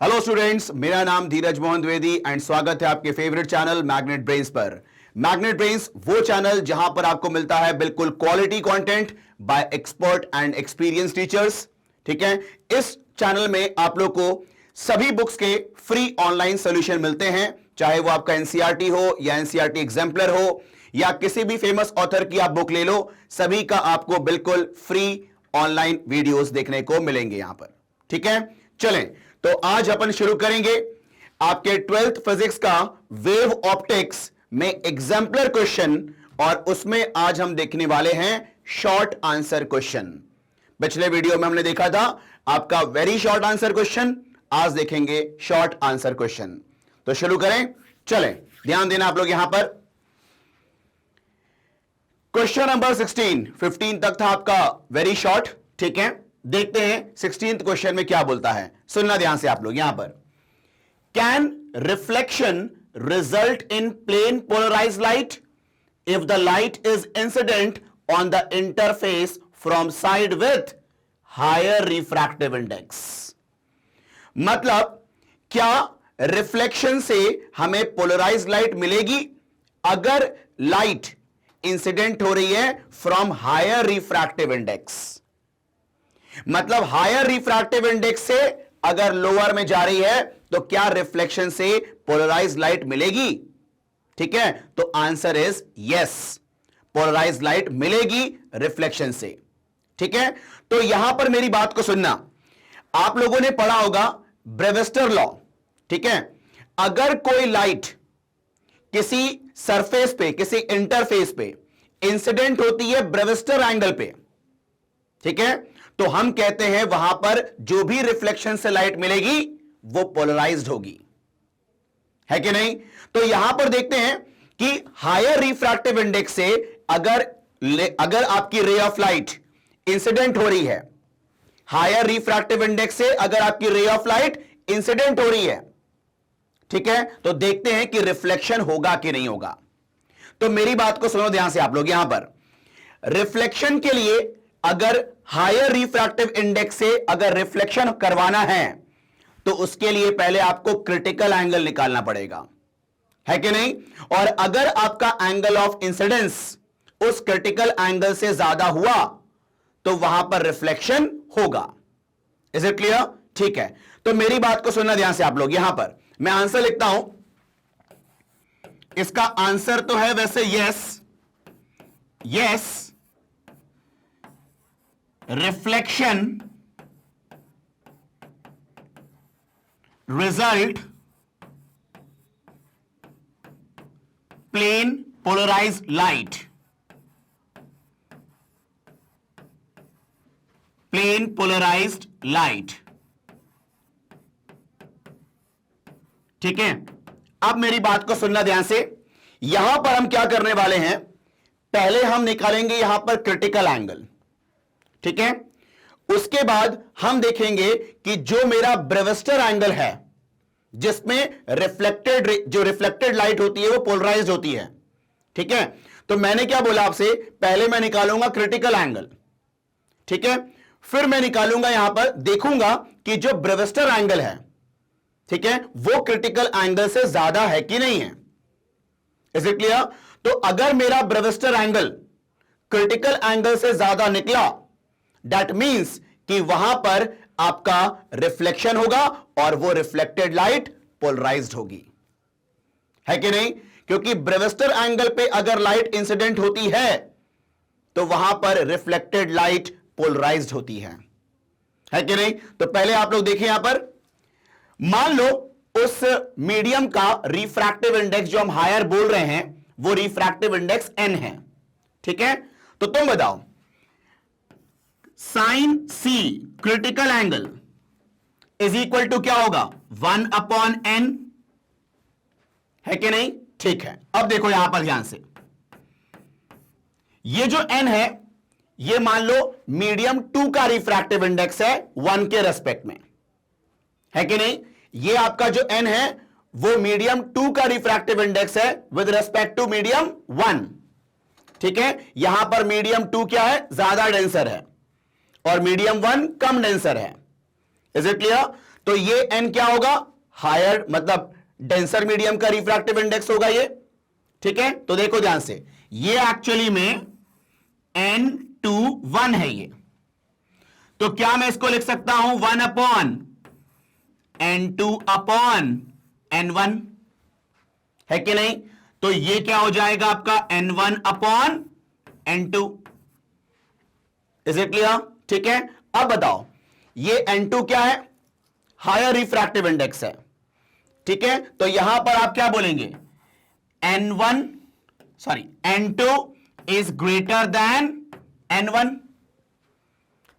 Hello students, मेरा नाम धीरज Mohan Dwivedi and स्वागत है आपके फेवरेट चैनल मैग्नेट ब्रेन्स पर। मैग्नेट ब्रेन्स वो चैनल जहां पर आपको मिलता है बिल्कुल quality content bye expert and experience teachers. ठीक है, इस चैनल में आप लोग को सभी बुक्स के फ्री ऑनलाइन सॉल्यूशन मिलते हैं, चाहे वो आपका एनसीईआरटी हो या एनसीईआरटी एग्जाम्पलर हो या किसी भी फेमस ऑथर की आप बुक ले लो, सभी का आपको बिल्कुल फ्री ऑनलाइन वीडियोस देखने को मिलेंगे यहां पर। ठीक है, चलें तो आज अपन शुरू करेंगे आपके 12th फिजिक्स का वेव ऑप्टिक्स में एग्जाम्पलर क्वेश्चन, और उसमें आज हम देखने वाले हैं शॉर्ट आंसर क्वेश्चन। पिछले वीडियो में हमने देखा था आपका वेरी शॉर्ट आंसर क्वेश्चन, आज देखेंगे शॉर्ट आंसर क्वेश्चन। तो शुरू करें, चलें, ध्यान देना आप लोग यहां पर। क्वेश्चन नंबर 16, 15 तक था आपका वेरी शॉर्ट। ठीक है, देखते हैं 16th क्वेश्चन में क्या बोलता है, सुनना ध्यान से आप लोग यहां पर। Can reflection result in plane polarised light if the light is incident on the interface from side with higher refractive index. मतलब क्या रिफ्लेक्शन से हमें पोलराइज्ड लाइट मिलेगी अगर लाइट इंसिडेंट हो रही है फ्रॉम हायर रिफ्रैक्टिव इंडेक्स। मतलब हायर रिफ्रैक्टिव इंडेक्स से अगर लोअर में जा रही है तो क्या रिफ्लेक्शन से पोलराइज्ड लाइट मिलेगी? ठीक है, तो answer is yes, polarised light मिलेगी रिफ्लेक्शन से। ठीक है, तो यहां पर मेरी बात को सुनना, आप लोगों ने पढ़ा होगा ब्रेविस्टर लॉ। ठीक है, अगर कोई लाइट किसी सरफेस पे, किसी इंटरफेस पे इंसिडेंट होती है ब्रेविस्टर एंगल पे, ठीक है, तो हम कहते हैं वहां पर जो भी रिफ्लेक्शन से लाइट मिलेगी वो पोलराइज्ड होगी, है कि नहीं? तो यहां पर देखते हैं कि हायर रिफ्रैक्टिव इंडेक्स से अगर आपकी रे ऑफ लाइट इंसिडेंट हो रही है, हायर रिफ्रैक्टिव इंडेक्स से अगर आपकी रे ऑफ लाइट इंसिडेंट हो रही है, ठीक है, तो देखते हैं कि रिफ्लेक्शन होगा कि नहीं होगा। तो मेरी बात को सुनो ध्यान से आप लोग यहां पर। रिफ्लेक्शन के लिए अगर हायर रिफ्रैक्टिव इंडेक्स से अगर रिफ्लेक्शन करवाना है तो उसके लिए पहले आपको क्रिटिकल एंगल निकालना पड़ेगा, है कि नहीं? और अगर आपका एंगल ऑफ इंसिडेंस उस क्रिटिकल एंगल से ज्यादा हुआ तो वहां पर रिफ्लेक्शन होगा। Is it clear? ठीक है, तो मेरी बात को सुनना ध्यान से आप लोग। यहां पर मैं आंसर लिखता हूं, इसका आंसर तो है वैसे yes, yes reflection result plane polarised light, plane polarised light. ठीक है, अब मेरी बात को सुनना ध्यान से। यहां पर हम क्या करने वाले हैं, पहले हम निकालेंगे यहां पर क्रिटिकल एंगल। ठीक है, उसके बाद हम देखेंगे कि जो मेरा ब्रेविस्टर एंगल है जिसमें जो रिफ्लेक्टेड लाइट होती है वो पोलराइज्ड होती है। ठीक है, तो मैंने क्या बोला आपसे, पहले मैं निकालूंगा क्रिटिकल एंगल। ठीक है, फिर मैं निकालूंगा यहां पर, देखूंगा कि जो ब्रेविस्टर एंगल है, ठीक है, वो क्रिटिकल एंगल से ज्यादा है कि नहीं है। Is it clear? तो अगर मेरा ब्रेविस्टर एंगल क्रिटिकल एंगल से ज्यादा निकला, दैट मींस कि वहां पर आपका रिफ्लेक्शन होगा और वो रिफ्लेक्टेड लाइट पोलराइज्ड होगी, है कि नहीं? क्योंकि ब्रेविस्टर एंगल पे अगर लाइट इंसिडेंट होती है तो वहां पर रिफ्लेक्टेड लाइट पोलराइज्ड होती है कि नहीं? तो पहले आप लोग देखिए यहां पर, मान लो उस मीडियम का रिफ्रैक्टिव इंडेक्स जो हम हायर बोल रहे हैं वो रिफ्रैक्टिव इंडेक्स n है। ठीक है, तो तुम बताओ sine c critical angle is equal to क्या होगा, 1/n, है कि नहीं? ठीक है, अब देखो यहां पर ध्यान से, ये जो n है ये मान लो मीडियम 2 का रिफ्रैक्टिव इंडेक्स है 1 के रेस्पेक्ट में, है कि नहीं? ये आपका जो n है वो मीडियम 2 का रिफ्रैक्टिव इंडेक्स है विद रेस्पेक्ट टू मीडियम 1। ठीक है, यहां पर मीडियम 2 क्या है, ज्यादा डेंसर है और मीडियम 1 कम डेंसर है। Is it clear? तो ये n क्या होगा, हायर मतलब डेंसर मीडियम का रिफ्रैक्टिव इंडेक्स होगा ये, ठीक है। तो देखो ध्यान से, ये एक्चुअली में n2 1 है ये, तो क्या मैं इसको लिख सकता हूं 1 अपॉन n2 अपॉन n1, है कि नहीं। तो ये क्या हो जाएगा आपका n1 upon n2, is it clear, ठीक है। अब बताओ ये n2 क्या है, हायर रिफ्रैक्टिव इंडेक्स है, ठीक है। तो यहां पर आप क्या बोलेंगे, n2 is greater than n1,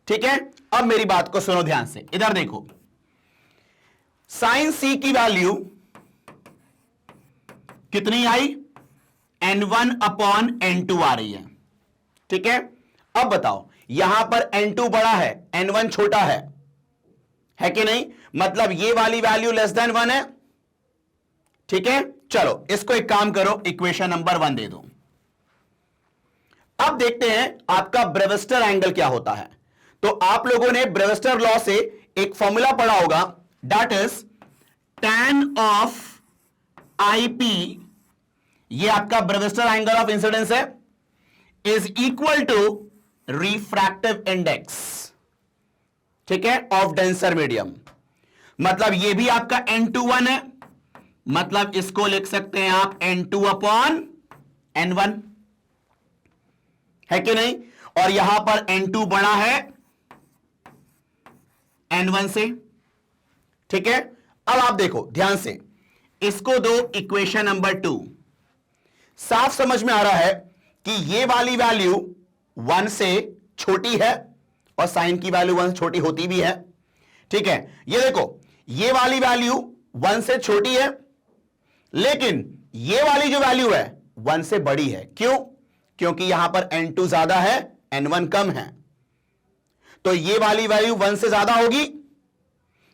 ठीक है। अब मेरी बात को सुनो ध्यान से, इधर देखो, साइन सी की वैल्यू कितनी आई, n1 अपॉन n2 आ रही है, ठीक है। अब बताओ यहां पर n2 बड़ा है, n1 छोटा है कि नहीं, मतलब ये वाली वैल्यू लेस देन 1 है, ठीक है। चलो इसको एक काम करो, इक्वेशन नंबर 1 दे दो। अब देखते हैं आपका ब्रेविस्टर एंगल क्या होता है। तो आप लोगों ने ब्रेविस्टर लॉ से एक फॉर्मूला पढ़ा होगा, that is tan of IP, ये आपका ब्रेविस्टर एंगल ऑफ इंसिडेंस है, is equal to refractive index, ठीक है, ऑफ डेंसर मीडियम। मतलब ये भी आपका n21 है, मतलब इसको लिख सकते हैं आप n2 अपॉन n1, है कि नहीं। और यहां पर n2 बड़ा है n1 से, ठीक है। अब आप देखो ध्यान से, इसको दो इक्वेशन नंबर 2, साफ समझ में आ रहा है कि ये वाली वैल्यू 1 से छोटी है और साइन की वैल्यू 1 से छोटी होती भी है, ठीक है। ये देखो ये वाली वैल्यू 1 से छोटी है, लेकिन ये वाली जो वैल्यू है 1 से बड़ी है, क्यों, क्योंकि यहां पर n2 ज्यादा है, n1 कम है, तो ये वाली वैल्यू 1 से ज्यादा होगी,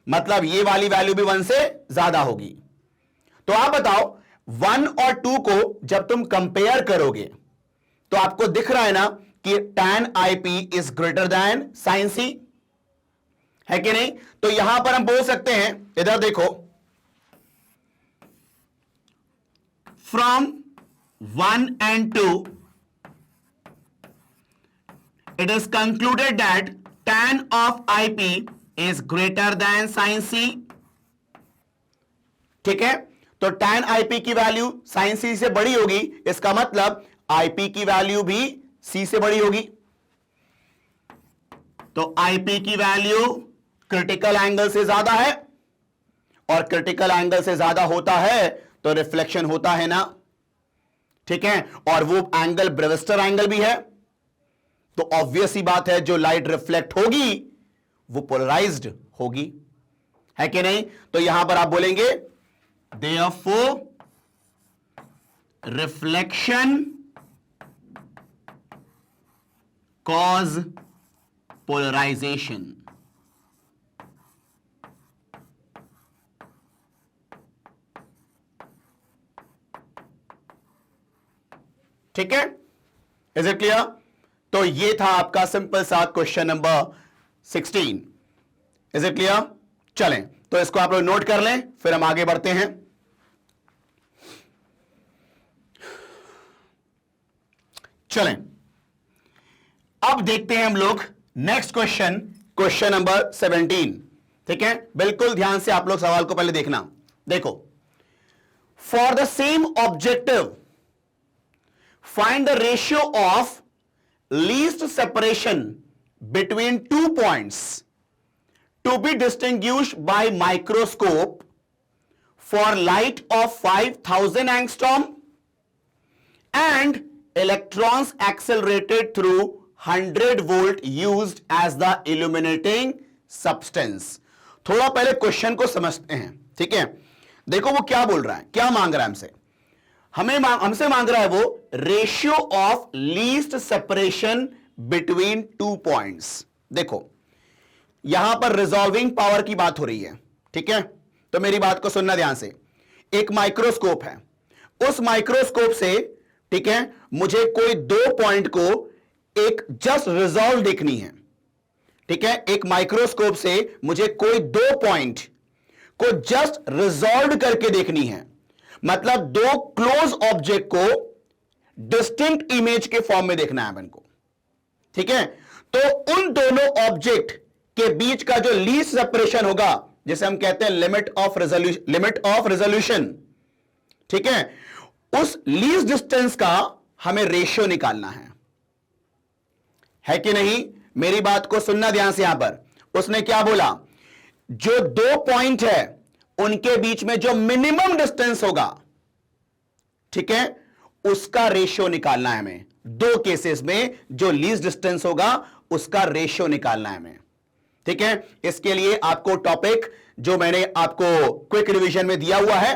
मतलब ये वाली वैल्यू भी 1 से ज्यादा होगी। तो आप बताओ 1 और 2 को जब तुम कंपेयर करोगे तो आपको दिख रहा है ना कि tan IP is greater than sin C, है कि नहीं। तो यहां पर हम बोल सकते हैं, इधर देखो, from 1 and 2 it is concluded that tan of IP is greater than sin C, ठीक है। तो tan IP की वैल्यू sin C से बड़ी होगी, इसका मतलब IP की वैल्यू भी C से बड़ी होगी। तो IP की वैल्यू क्रिटिकल एंगल से ज्यादा है, और क्रिटिकल एंगल से ज्यादा होता है तो रिफ्लेक्शन होता है ना, ठीक है। और वो एंगल ब्रेविस्टर एंगल भी है, तो ऑब्वियस ही बात है जो लाइट रिफ्लेक्ट होगी वो पोलराइज्ड होगी, है कि नहीं। तो यहां पर आप बोलेंगे देयरफॉर रिफ्लेक्शन कॉज पोलराइजेशन, ठीक है, इज इट क्लियर। तो ये था आपका सिंपल सा question number 16, is it clear. चलें तो इसको आप लोग नोट कर लें, फिर हम आगे बढ़ते हैं। चलें अब देखते हैं हम लोग नेक्स्ट क्वेश्चन, क्वेश्चन नंबर 17, ठीक है। बिल्कुल ध्यान से आप लोग सवाल को पहले देखना। देखो, for the same objective find the ratio of least separation between 2 points to be distinguished by microscope for light of 5000 angstrom and electrons accelerated through 100 volt used as the illuminating substance। थोड़ा पहले question को समझते हैं, ठीक है। देखो वो क्या बोल रहा है, क्या मांग रहा है हमसे, हमसे मांग रहा है वो ratio of least separation between 2 points। देखो यहां पर रिजॉल्विंग पावर की बात हो रही है, ठीक है। तो मेरी बात को सुनना ध्यान से, एक माइक्रोस्कोप है, उस माइक्रोस्कोप से, ठीक है, मुझे कोई 2 पॉइंट को एक जस्ट रिजॉल्व देखनी है, ठीक है। एक माइक्रोस्कोप से मुझे कोई 2 पॉइंट को जस्ट रिजॉल्व करके देखनी है, मतलब दो क्लोज ऑब्जेक्ट को डिस्टिंक्ट इमेज के फॉर्म में देखना है अपन को, ठीक है। तो उन दोनों ऑब्जेक्ट के बीच का जो लीस्ट सेपरेशन होगा, जिसे हम कहते हैं लिमिट ऑफ रेजोल्यूशन, ठीक है, उस लीस्ट डिस्टेंस का हमें रेशियो निकालना है कि नहीं। मेरी बात को सुनना ध्यान से। यहां पर उसने क्या बोला, जो दो पॉइंट है उनके बीच में जो मिनिमम डिस्टेंस होगा, ठीक है, उसका रेशियो निकालना है हमें। दो केसेस में जो लीस्ट डिस्टेंस होगा उसका रेशियो निकालना है हमें, ठीक है। इसके लिए आपको टॉपिक जो मैंने आपको क्विक रिवीजन में दिया हुआ है,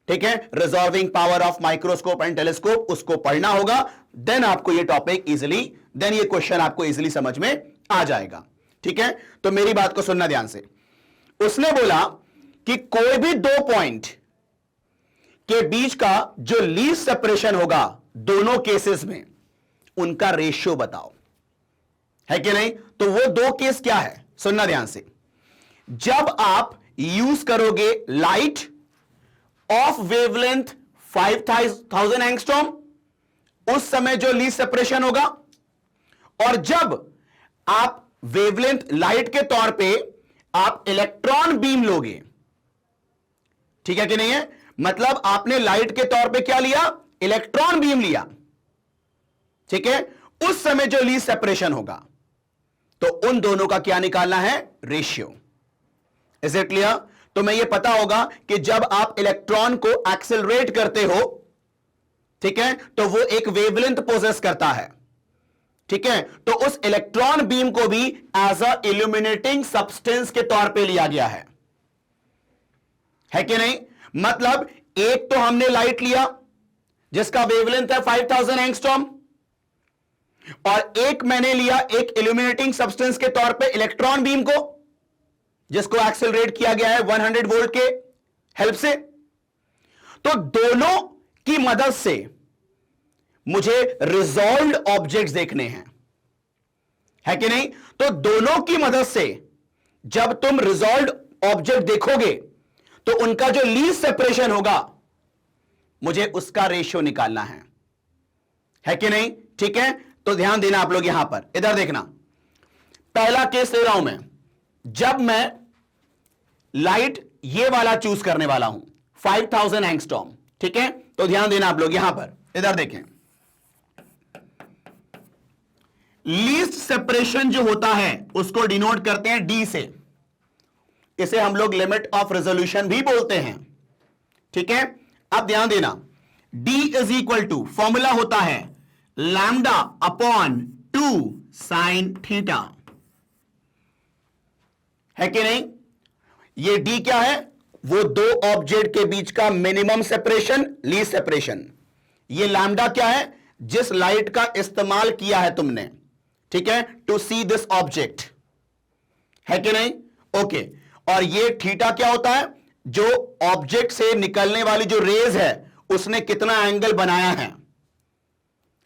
ठीक है, resolving power of microscope and telescope, उसको पढ़ना होगा। देन आपको ये टॉपिक इजीली, देन ये क्वेश्चन आपको इजीली समझ में आ जाएगा, ठीक है। तो मेरी बात को सुनना ध्यान से। उसने बोला कि कोई भी दो पॉइंट के बीच का जो लीस्ट सेपरेशन होगा दोनों केसेस में, उनका रेशियो बताओ, है कि नहीं। तो वो दो केस क्या है, सुनना ध्यान से। जब आप यूज करोगे लाइट ऑफ वेवलेंथ 5000 एंगस्ट्रॉम, उस समय जो लीस्ट सेपरेशन होगा, और जब आप वेवलेंथ लाइट के तौर पे आप इलेक्ट्रॉन बीम लोगे, ठीक है कि नहीं है, मतलब आपने लाइट के तौर पे क्या लिया, इलेक्ट्रॉन बीम लिया, ठीक है, उस समय जो लीस्ट सेपरेशन होगा, तो उन दोनों का क्या निकालना है, रेशियो। Is it clear. तो मैं ये पता होगा कि जब आप इलेक्ट्रॉन को एक्सेलरेट करते हो, ठीक है, तो वो एक वेवलेंथ पोजेस करता है, ठीक है, तो उस इलेक्ट्रॉन बीम को भी एज अ इल्यूमिनेटिंग सब्सटेंस के तौर पे लिया गया है कि नहीं। मतलब एक तो हमने लाइट लिया जिसका वेवलेंथ है 5000 एंगस्ट्रॉम, और एक मैंने लिया एक इल्यूमिनेटिंग सब्सटेंस के तौर पे इलेक्ट्रॉन बीम को, जिसको एक्सेलरेट किया गया है 100 वोल्ट के हेल्प से। तो दोनों की मदद से मुझे रिजॉल्व्ड ऑब्जेक्ट्स देखने हैं, है कि नहीं। तो दोनों की मदद से जब तुम रिजॉल्व्ड ऑब्जेक्ट देखोगे तो उनका जो लीस्ट सेपरेशन होगा, मुझे उसका रेशियो निकालना है कि नहीं, ठीक है। तो ध्यान देना आप लोग, यहां पर इधर देखना। पहला केस ले रहा हूं मैं, जब मैं लाइट ये वाला चूज करने वाला हूं 5000 एंगस्ट्रॉम, ठीक है। तो ध्यान देना आप लोग, यहां पर इधर देखें, लीस्ट सेपरेशन जो होता है उसको डिनोट करते हैं डी से। इसे हम लोग लिमिट ऑफ रेजोल्यूशन भी बोलते हैं, ठीक है। अब ध्यान देना, D is equal to, formula होता है लैम्डा अपॉन 2 साइन थीटा, है कि नहीं। ये D क्या है, वो दो ऑब्जेक्ट के बीच का मिनिमम सेपरेशन, लीस्ट सेपरेशन। ये लैम्डा क्या है, जिस लाइट का इस्तेमाल किया है तुमने, ठीक है, टू सी दिस ऑब्जेक्ट, है कि नहीं, ओके। और ये थीटा क्या होता है, जो ऑब्जेक्ट से निकलने वाली जो रेज है उसने कितना एंगल बनाया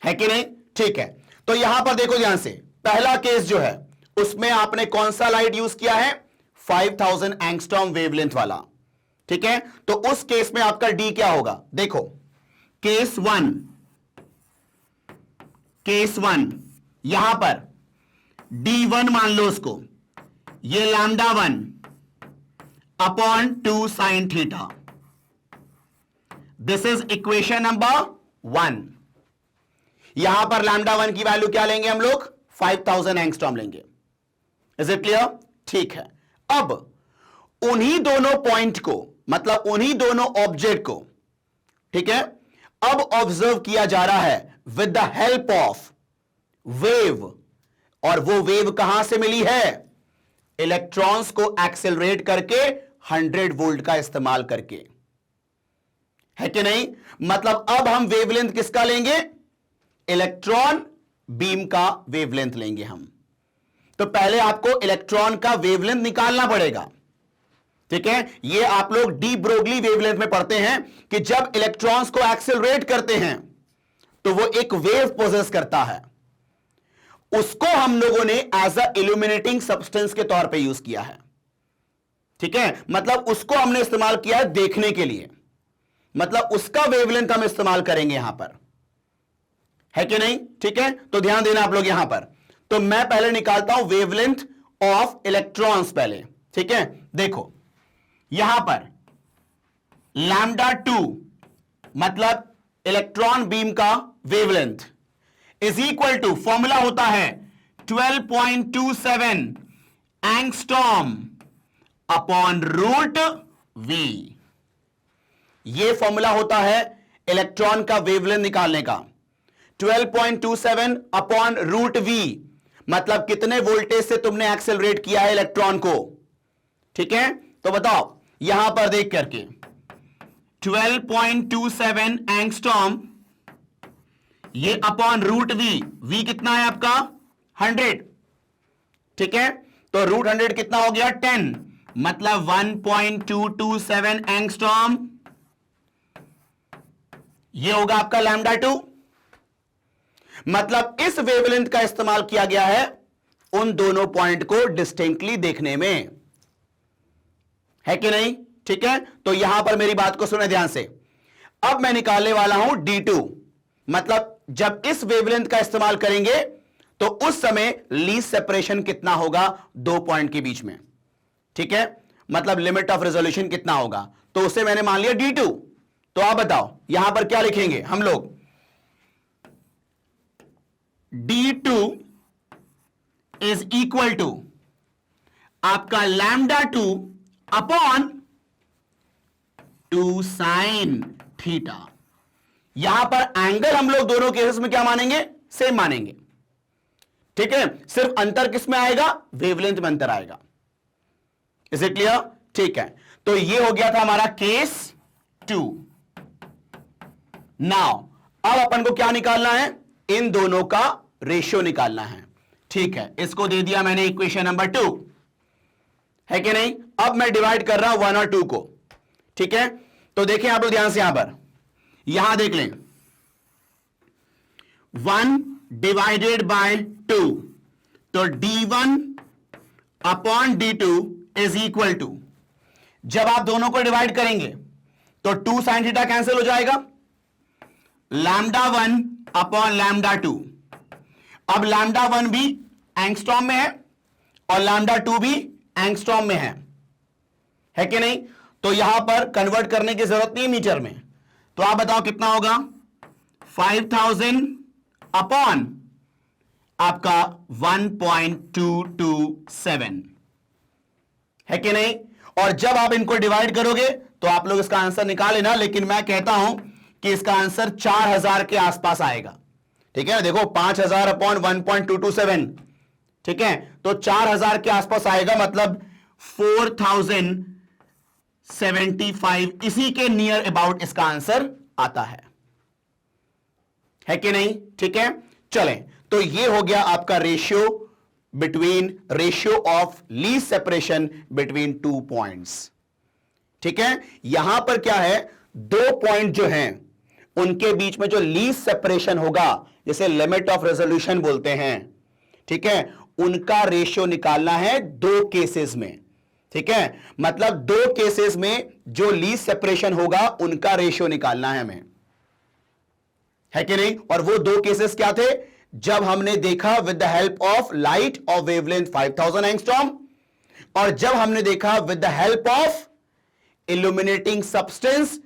है कि नहीं, ठीक है। तो यहां पर देखो ध्यान से, पहला केस जो है उसमें आपने कौन सा लाइट यूज किया है, 5000 एंगस्ट्रॉम वेवलेंथ वाला, ठीक है। तो उस केस में आपका डी क्या होगा, देखो केस वन यहां पर D1 मान लो उसको, ये lambda 1 upon 2 sine theta, this is equation number 1। यहां पर लैम्डा 1 की वैल्यू क्या लेंगे हम लोग, 5000 एंगस्ट्रॉम लेंगे। इज इट क्लियर, ठीक है। अब उन्हीं दोनों पॉइंट को, मतलब उन्हीं दोनों ऑब्जेक्ट को, ठीक है, अब ऑब्जर्व किया जा रहा है with the help of wave, और वो वेव कहां से मिली है, इलेक्ट्रॉन्स को एक्सेलरेट करके 100 वोल्ट का इस्तेमाल करके, है कि नहीं। मतलब अब हम वेवलेंथ किसका लेंगे, इलेक्ट्रॉन बीम का वेवलेंथ लेंगे हम। तो पहले आपको इलेक्ट्रॉन का वेवलेंथ निकालना पड़ेगा, ठीक है। ये आप लोग डी ब्रोगली वेवलेंथ में पढ़ते हैं कि जब इलेक्ट्रॉन्स को एक्सेलरेट करते हैं तो वो एक वेव पोजेस करता है, उसको हम लोगों ने एज अ इल्यूमिनेटिंग सब्सटेंस के तौर पे यूज किया है, ठीक है, मतलब उसको हमने इस्तेमाल किया है देखने के लिए, मतलब उसका वेवलेंथ हम इस्तेमाल करेंगे यहां पर, है कि नहीं? ठीक है, तो ध्यान देना आप लोग यहां पर। तो मैं पहले निकालता हूं वेवलेंथ ऑफ इलेक्ट्रॉन्स पहले, ठीक है। देखो यहां पर λ2 मतलब इलेक्ट्रॉन बीम का wavelength is equal to, formula होता है 12.27 एंगस्ट्रॉम अपॉन रूट वी। ये फॉर्मूला होता है इलेक्ट्रॉन का वेवलेंथ निकालने का, 12.27 अपॉन रूट वी, मतलब कितने वोल्टेज से तुमने एक्सेलरेट किया है इलेक्ट्रॉन को, ठीक है। तो बताओ यहां पर देख करके 12.27 एंगस्ट्रॉम, ये अपॉन रूट वी, वी कितना है आपका 100, ठीक है। तो रूट 100 कितना हो गया 10, मतलब 1.227 एंगस्ट्रॉम, ये होगा आपका λ2। मतलब इस वेवलेंथ का इस्तेमाल किया गया है उन दोनों पॉइंट को डिस्टिंक्टली देखने में, है कि नहीं? ठीक है, तो यहां पर मेरी बात को सुने ध्यान से। अब मैं निकालने वाला हूं D2, मतलब जब इस वेवलेंथ का इस्तेमाल करेंगे तो उस समय लीस्ट सेपरेशन कितना होगा दो पॉइंट के बीच में, ठीक है, मतलब लिमिट ऑफ रेजोल्यूशन कितना होगा, तो उसे मैंने मान लिया D2। तो आप बताओ यहां पर क्या लिखेंगे हम लोग, D2 इज इक्वल टू आपका λ2 अपॉन 2 sin थीटा। यहां पर एंगल हम लोग दोनों केसेस में क्या मानेंगे, सेम मानेंगे, ठीक है, सिर्फ अंतर किस में आएगा, वेवलेंथ में अंतर आएगा। Is it clear? ठीक है, तो ये हो गया था हमारा केस 2। नाउ अब अपन को क्या निकालना है, इन दोनों का रेशियो निकालना है, ठीक है। इसको दे दिया मैंने इक्वेशन नंबर 2, है कि नहीं। अब मैं डिवाइड कर रहा हूं 1 और 2 को, ठीक है। तो देखें आप लोग ध्यान से, यहां देख लें 1 डिवाइडेड बाय 2, तो D1 upon D2 is equal to, जब आप दोनों को डिवाइड करेंगे तो 2 sin थीटा कैंसिल हो जाएगा, λ1 अपॉन λ2। अब λ1 भी एंगस्ट्रॉम में है और λ2 भी एंगस्ट्रॉम में है कि नहीं। तो यहां पर कन्वर्ट करने की जरूरत नहीं मीटर में, तो आप बताओ कितना होगा, 5000 अपॉन आपका 1.227, है कि नहीं। और जब आप इनको डिवाइड करोगे तो आप लोग इसका आंसर निकाल लेना, लेकिन मैं कहता हूं कि इसका आंसर 4000 के आसपास आएगा, ठीक है। देखो 5000 अपॉन 1.227, ठीक है, तो 4000 के आसपास आएगा, मतलब 4075, इसी के नियर अबाउट इसका आंसर आता है कि नहीं। ठीक है, चलें, तो ये हो गया आपका ratio of least separation between 2 points, ठीक है। यहां पर क्या है, 2 पॉइंट जो हैं उनके बीच में जो लीस्ट सेपरेशन होगा, जिसे लिमिट ऑफ रेजोल्यूशन बोलते हैं, ठीक है, उनका रेशियो निकालना है 2 केसेस में, ठीक है। मतलब 2 केसेस में जो लीस्ट सेपरेशन होगा उनका रेशियो निकालना है हमें, है कि नहीं। और वो 2 केसेस क्या थे, जब हमने देखा with the help of light of wavelength 5000 angstrom, और जब हमने देखा with the help of illuminating substance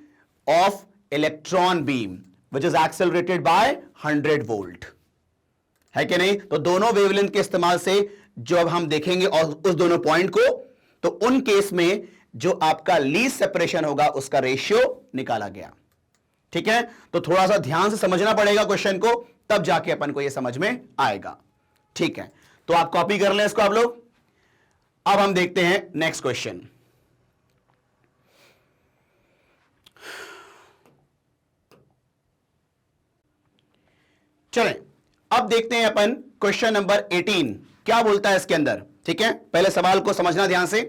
of electron beam which is accelerated by 100 volt, है कि नहीं। तो दोनों वेवलेंथ के इस्तेमाल से जब हम देखेंगे और उस दोनों पॉइंट को, तो उन केस में जो आपका लीस्ट सेपरेशन होगा उसका रेशियो निकाला गया, ठीक है। तो थोड़ा सा ध्यान से समझना पड़ेगा क्वेश्चन को, तब जाके अपन को यह समझ में आएगा, ठीक है। तो आप कॉपी कर लें इसको आप लोग। अब हम देखते हैं नेक्स्ट क्वेश्चन। चलें, अब देखते हैं अपन क्वेश्चन नंबर 18 क्या बोलता है इसके अंदर, ठीक है। पहले सवाल को समझना ध्यान से।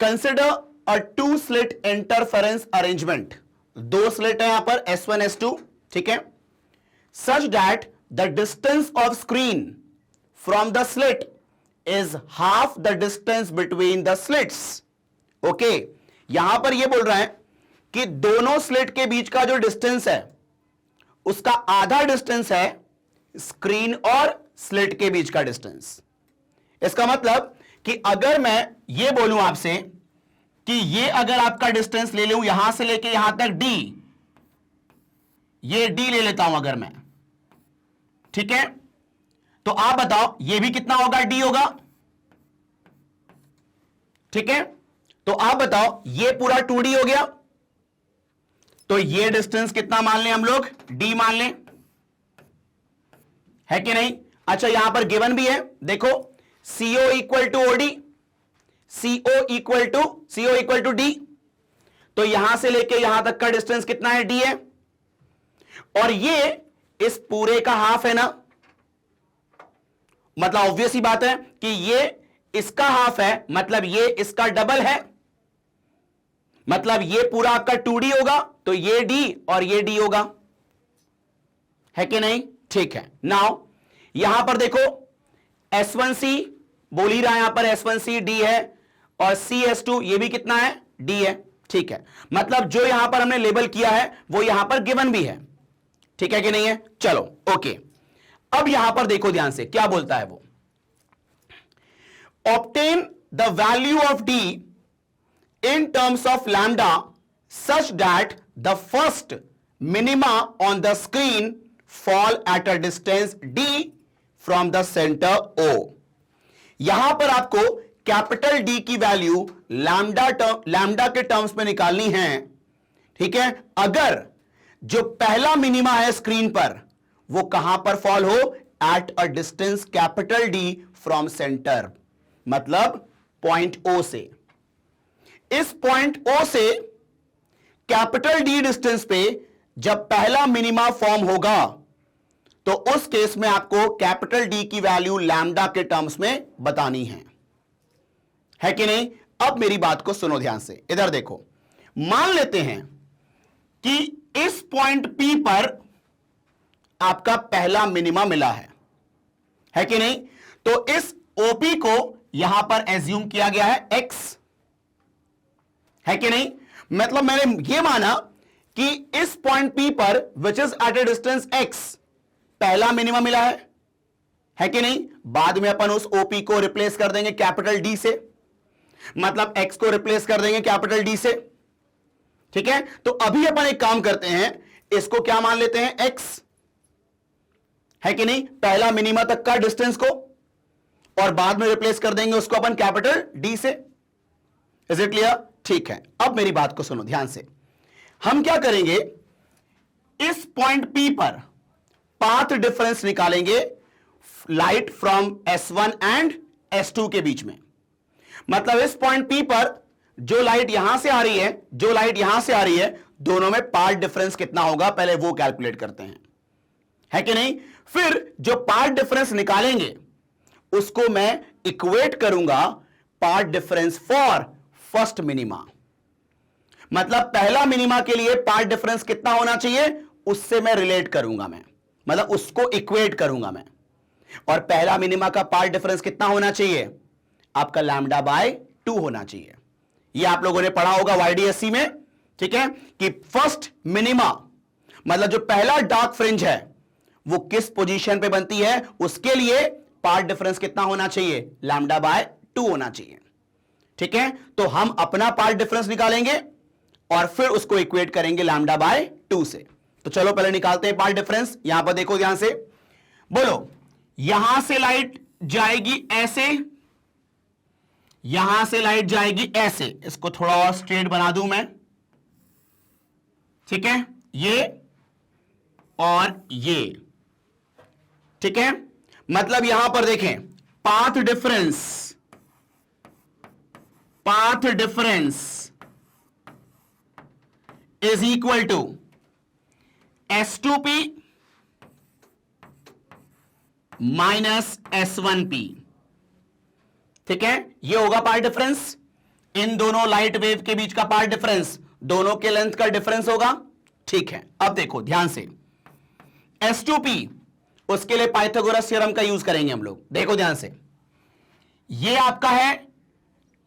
Consider a 2 slit interference arrangement, 2 slit है यहां पर S1 S2, ठीक है, such that the distance of screen from the slit is half the distance between the slits, okay, यहां पर यह बोल रहा है कि दोनों स्लिट के बीच का जो डिस्टेंस है उसका आधा डिस्टेंस है स्क्रीन और स्लिट के बीच का डिस्टेंस। इसका मतलब कि अगर मैं यह बोलूं आपसे कि ये अगर आपका डिस्टेंस ले लूं यहां से लेके यहां तक d, ये d ले लेता हूं अगर मैं, ठीक है, तो आप बताओ ये भी कितना होगा, d होगा, ठीक है। तो आप बताओ ये पूरा 2d हो गया, तो ये डिस्टेंस कितना मान लें हम लोग, d मान लें, है कि नहीं। अच्छा यहां पर गिवन भी है, देखो CO equal to OD, CO equal to D, तो यहां से लेके यहां तक का डिस्टेंस कितना है, D है, और ये इस पूरे का हाफ है ना, मतलब ऑब्वियस ही बात है कि ये इसका हाफ है, मतलब ये इसका डबल है, मतलब ये पूरा आपका 2D होगा, तो ये D और ये D होगा, है कि नहीं, ठीक है। नाउ यहां पर देखो S1C बोल ही रहा है, यहां पर S1C D है और CS2 ये भी कितना है, D है, ठीक है। मतलब जो यहां पर हमने लेबल किया है वो यहां पर गिवन भी है, ठीक है कि नहीं है। चलो ओके, अब यहां पर देखो ध्यान से क्या बोलता है वो, obtain the value of D in terms of lambda such that the first minima on the screen fall at a distance d from the center O। यहां पर आपको कैपिटल D की वैल्यू लैम्डा के टर्म्स में निकालनी है, ठीक है। अगर जो पहला मिनिमा है स्क्रीन पर वो कहां पर फॉल हो, at a distance capital D from centre, मतलब पॉइंट O से। इस पॉइंट O से कैपिटल D डिस्टेंस पे जब पहला मिनिमा फॉर्म होगा तो उस केस में आपको कैपिटल D की वैल्यू लैम्डा के टर्म्स में बतानी है कि नहीं। अब मेरी बात को सुनो ध्यान से, इधर देखो, मान लेते हैं कि इस पॉइंट P पर आपका पहला मिनिमा मिला है कि नहीं। तो इस OP को यहां पर एज्यूम किया गया है X, है कि नहीं। मतलब मैंने यह माना कि इस पॉइंट P पर which is at a distance X पहला मिनिमम मिला है कि नहीं। बाद में अपन उस OP को रिप्लेस कर देंगे कैपिटल D से, मतलब X को रिप्लेस कर देंगे कैपिटल D से, ठीक है। तो अभी अपन एक काम करते हैं, इसको क्या मान लेते हैं, X, है कि नहीं, पहला मिनिमा तक का डिस्टेंस को, और बाद में रिप्लेस कर देंगे उसको अपन कैपिटल D से। इज इट क्लियर, ठीक है। अब मेरी बात को सुनो ध्यान से, हम क्या करेंगे, इस पॉइंट P पर पाथ डिफरेंस निकालेंगे light from S1 and S2 के बीच में। मतलब इस पॉइंट P पर जो लाइट यहां से आ रही है, जो लाइट यहां से आ रही है, दोनों में पाथ डिफरेंस कितना होगा पहले वो कैलकुलेट करते हैं, है कि नहीं। फिर जो पाथ डिफरेंस निकालेंगे उसको मैं इक्वेट करूंगा path difference for first minima. मतलब पहला मिनिमा के लिए पाथ डिफरेंस कितना होना चाहिए उससे मैं रिलेट करूंगा, मैं मतलब उसको इक्वेट करूंगा मैं, और पहला मिनिमा का पाथ डिफरेंस कितना होना चाहिए, आपका लैम्डा बाय 2 होना चाहिए। यह आप लोगों ने पढ़ा होगा YDSC में, ठीक है, कि फर्स्ट मिनिमा मतलब जो पहला डार्क फ्रिंज है वो किस पोजीशन पे बनती है, उसके लिए पाथ डिफरेंस कितना होना चाहिए, लैम्डा बाय 2 होना चाहिए, ठीक है। तो हम अपना पाथ डिफरेंस निकालेंगे और फिर उसको इक्वेट करेंगे लैम्डा बाय 2 से। तो चलो पहले निकालते हैं पाथ डिफरेंस। यहां पर देखो ध्यान से, बोलो यहां से लाइट जाएगी ऐसे, यहां से लाइट जाएगी ऐसे, इसको थोड़ा और स्ट्रेट बना दूं मैं, ठीक है, ये और ये, ठीक है। मतलब यहां पर देखें path difference is equal to S2P minus S1P, ठीक है। यह होगा पाथ डिफरेंस, इन दोनों लाइट वेव के बीच का पाथ डिफरेंस, दोनों के लेंथ का डिफरेंस होगा, ठीक है। अब देखो ध्यान से, S2P उसके लिए पाइथागोरस थ्योरम का यूज करेंगे हम लोग। देखो ध्यान से, ये आपका है,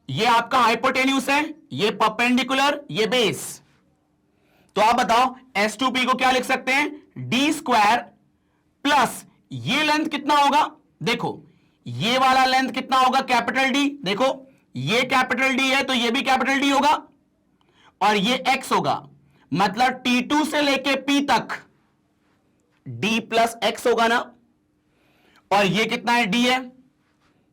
ये आपका हाइपोटेन्यूस है, ये परपेंडिकुलर, ये बेस। तो आप बताओ S2P को क्या लिख सकते हैं, डी स्क्वायर प्लस ये लेंथ कितना होगा, देखो ये वाला लेंथ कितना होगा, कैपिटल डी। देखो ये कैपिटल डी है तो ये भी कैपिटल डी होगा, और ये x होगा, मतलब T2 से लेके P तक d प्लस एक्स होगा ना, और ये कितना है, d है।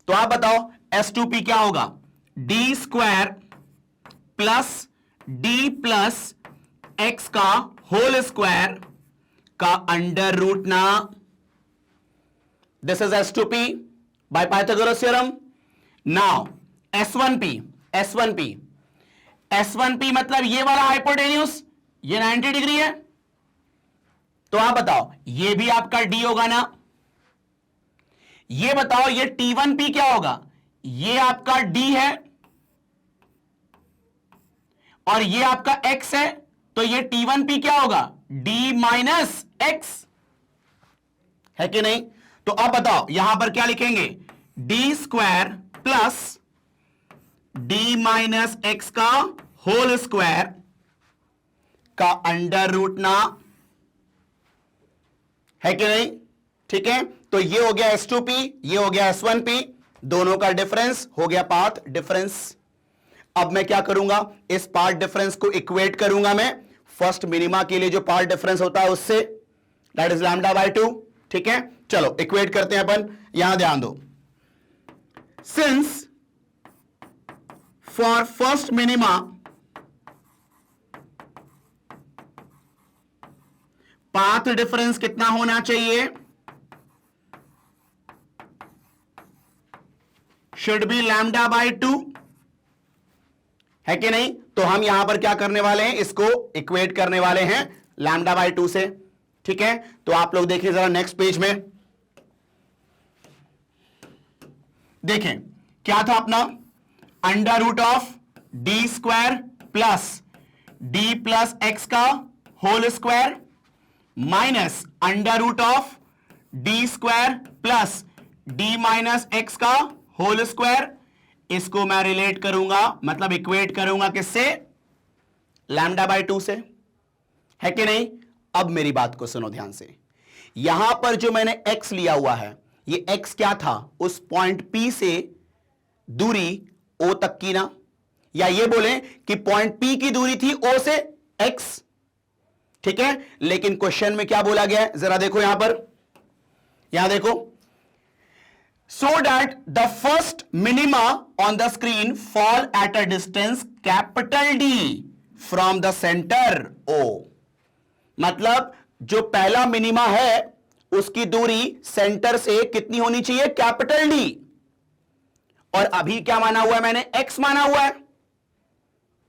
तो आप बताओ S2P क्या होगा, D square plus d plus X का होल स्क्वायर का अंडर रूट ना। This is S2P by Pythagoras theorem. Now S1P मतलब ये वाला हाइपोटेन्यूस, ये 90 डिग्री है। तो आप बताओ ये भी आपका d होगा ना। ये बताओ ये T1P क्या होगा, ये आपका d है और ये आपका x है, तो ये T1P क्या होगा, d माइनस एक्स, है कि नहीं। तो अब बताओ यहां पर क्या लिखेंगे, D square plus d minus X का होल स्क्वायर का अंडर रूट ना, है कि नहीं। ठीक है, तो ये हो गया S2P, ये हो गया S1P, दोनों का डिफरेंस हो गया पाथ डिफरेंस। अब मैं क्या करूंगा, इस पार्ट डिफरेंस को इक्वेट करूंगा मैं फर्स्ट मिनिमा के लिए जो पार्ट डिफरेंस होता है उससे, दैट इज लैम्डा बाय 2। ठीक है, चलो इक्वेट करते हैं अपन। यहां ध्यान दो, since for first minima path difference कितना होना चाहिए, शुड बी लैम्डा बाय 2, है कि नहीं। तो हम यहां पर क्या करने वाले हैं, इसको इक्वेट करने वाले हैं लैम्डा बाय 2 से। ठीक है, तो आप लोग देखिए जरा नेक्स्ट पेज में, देखें क्या था अपना, under root of D square plus D plus X का whole square minus under root of D square plus D minus X का होल स्क्वायर। इसको मैं रिलेट करूंगा, मतलब इक्वेट करूंगा किससे, लैम्डा बाय 2 से, है कि नहीं। अब मेरी बात को सुनो ध्यान से, यहां पर जो मैंने x लिया हुआ है, ये x क्या था, उस पॉइंट P से दूरी O तक की ना, या ये बोले कि पॉइंट P की दूरी थी O से x। ठीक है, लेकिन क्वेश्चन में क्या बोला गया है, जरा देखो यहां पर, यहां देखो, so that the first minima on the screen fall at a distance capital D from the center O। मतलब जो पहला मिनिमा है उसकी दूरी सेंटर से कितनी होनी चाहिए, कैपिटल D, और अभी क्या माना हुआ है मैंने, x माना हुआ है।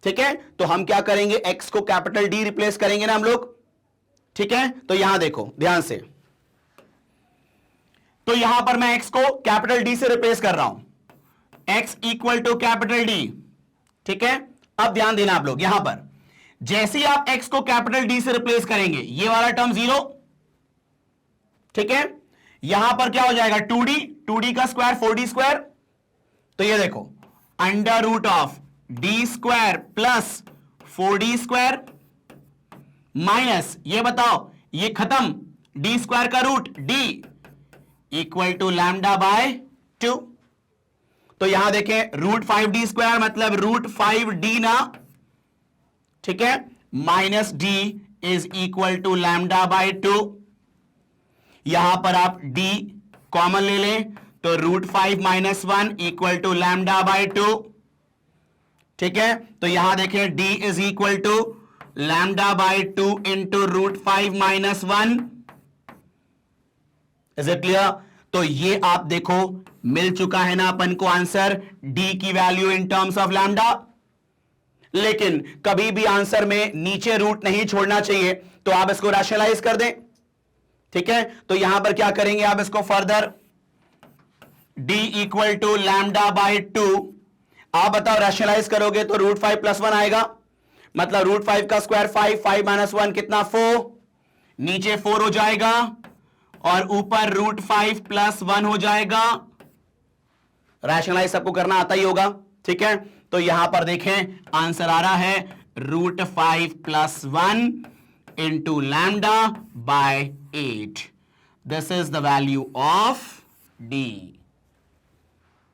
ठीक है, तो हम क्या करेंगे, x को कैपिटल D रिप्लेस करेंगे ना हम लोग। ठीक है, तो यहां देखो ध्यान से, तो यहां पर मैं x को कैपिटल D से रिप्लेस कर रहा हूं, x equal to capital D। ठीक है, अब ध्यान देना आप लोग, यहां पर जैसे ही आप x को कैपिटल D से रिप्लेस करेंगे, ये वाला टर्म 0। ठीक है, यहां पर क्या हो जाएगा, 2D का स्क्वायर 4D स्क्वायर। तो ये देखो under root of D square plus 4D square minus, ये बताओ ये खत्म, D स्क्वायर का root D equal to lambda by 2। तो यहां देखें रूट 5D स्क्वायर मतलब रूट 5D ना। ठीक है, minus D is equal to lambda by 2। यहां पर आप D कॉमन ले लें तो root 5 minus 1 equal to lambda by 2। ठीक है, तो यहां देखें D is equal to lambda by 2 into root 5 minus 1। Is it clear. तो ये आप देखो मिल चुका है ना अपन को आंसर, D की value in terms of lambda. लेकिन कभी भी आंसर में नीचे रूट नहीं छोड़ना चाहिए, तो आप इसको रैशनलाइज कर दें। ठीक है, तो यहां पर क्या करेंगे आप इसको further, D equal to lambda by 2। आप बताओ रैशनलाइज करोगे तो रूट 5 प्लस 1 आएगा, मतलब रूट 5 का स्क्वायर 5, 5 माइनस 1 कितना 4, नीचे 4 हो जाएगा और ऊपर रूट 5 प्लस 1 हो जाएगा। रैशनलाइज सबको करना आता ही होगा। ठीक है, तो यहां पर देखें आंसर आ रहा है √5 + 1 into lambda by 8. This is the value of D.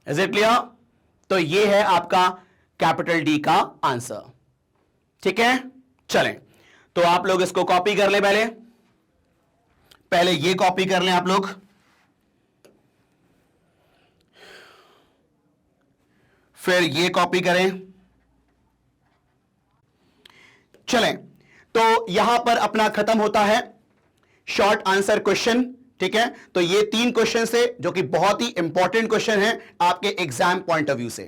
Is it clear? तो ये है आपका कैपिटल D का आंसर. ठीक है, चलें तो आप लोग इसको कॉपी कर लें. पहले ये कॉपी कर लें आप लोग. फिर ये कॉपी करें. चलें तो यहां पर अपना खत्म होता है शॉर्ट आंसर क्वेश्चन. ठीक है, तो ये 3 क्वेश्चन से जो कि बहुत ही इंपॉर्टेंट क्वेश्चन है आपके एग्जाम पॉइंट ऑफ व्यू से.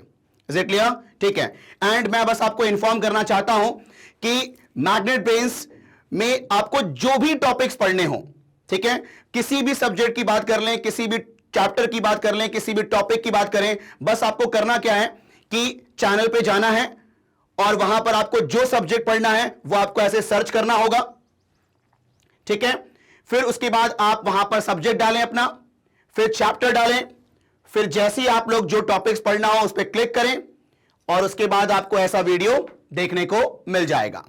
Is it clear? ठीक है, एंड मैं बस आपको इंफॉर्म करना चाहता हूं कि मैग्नेट ब्रेन्स में आपको जो भी टॉपिक्स पढ़ने हो, ठीक है, किसी भी सब्जेक्ट की बात कर लें, किसी भी चैप्टर की बात कर लें, किसी भी टॉपिक की बात करें, बस आपको करना क्या है कि चैनल पे जाना है और वहां पर आपको जो सब्जेक्ट पढ़ना है वो आपको ऐसे सर्च करना होगा. ठीक है, फिर उसके बाद आप वहां पर सब्जेक्ट डालें अपना, फिर चैप्टर डालें, फिर जैसे ही आप लोग जो टॉपिक्स पढ़ना हो उस पर क्लिक करें और उसके बाद आपको ऐसा वीडियो देखने को मिल जाएगा.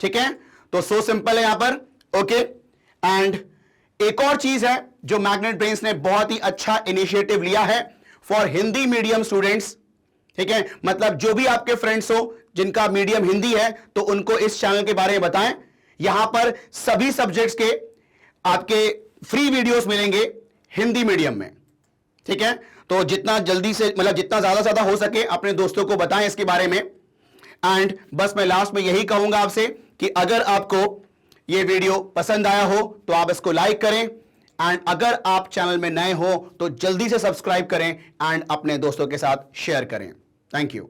ठीक है, तो सो सिंपल है यहां पर. ओके, एंड एक और चीज है जो मैग्नेट ब्रेन्स ने बहुत ही अच्छा इनिशिएटिव लिया है फॉर हिंदी मीडियम स्टूडेंट्स. ठीक है, मतलब जो भी आपके फ्रेंड्स हो जिनका मीडियम हिंदी है तो उनको इस चैनल के बारे में बताएं. यहां पर सभी सब्जेक्ट्स के आपके फ्री वीडियोस मिलेंगे हिंदी मीडियम में. ठीक है, तो जितना जल्दी से मतलब जितना ज्यादा हो सके अपने दोस्तों को बताएं इसके बारे में. एंड बस मैं लास्ट में यही कहूंगा आपसे कि अगर आपको यह वीडियो पसंद आया हो तो आप इसको लाइक करें, एंड अगर आप चैनल में नए हो तो जल्दी से सब्सक्राइब करें एंड अपने दोस्तों के साथ शेयर करें. Thank you.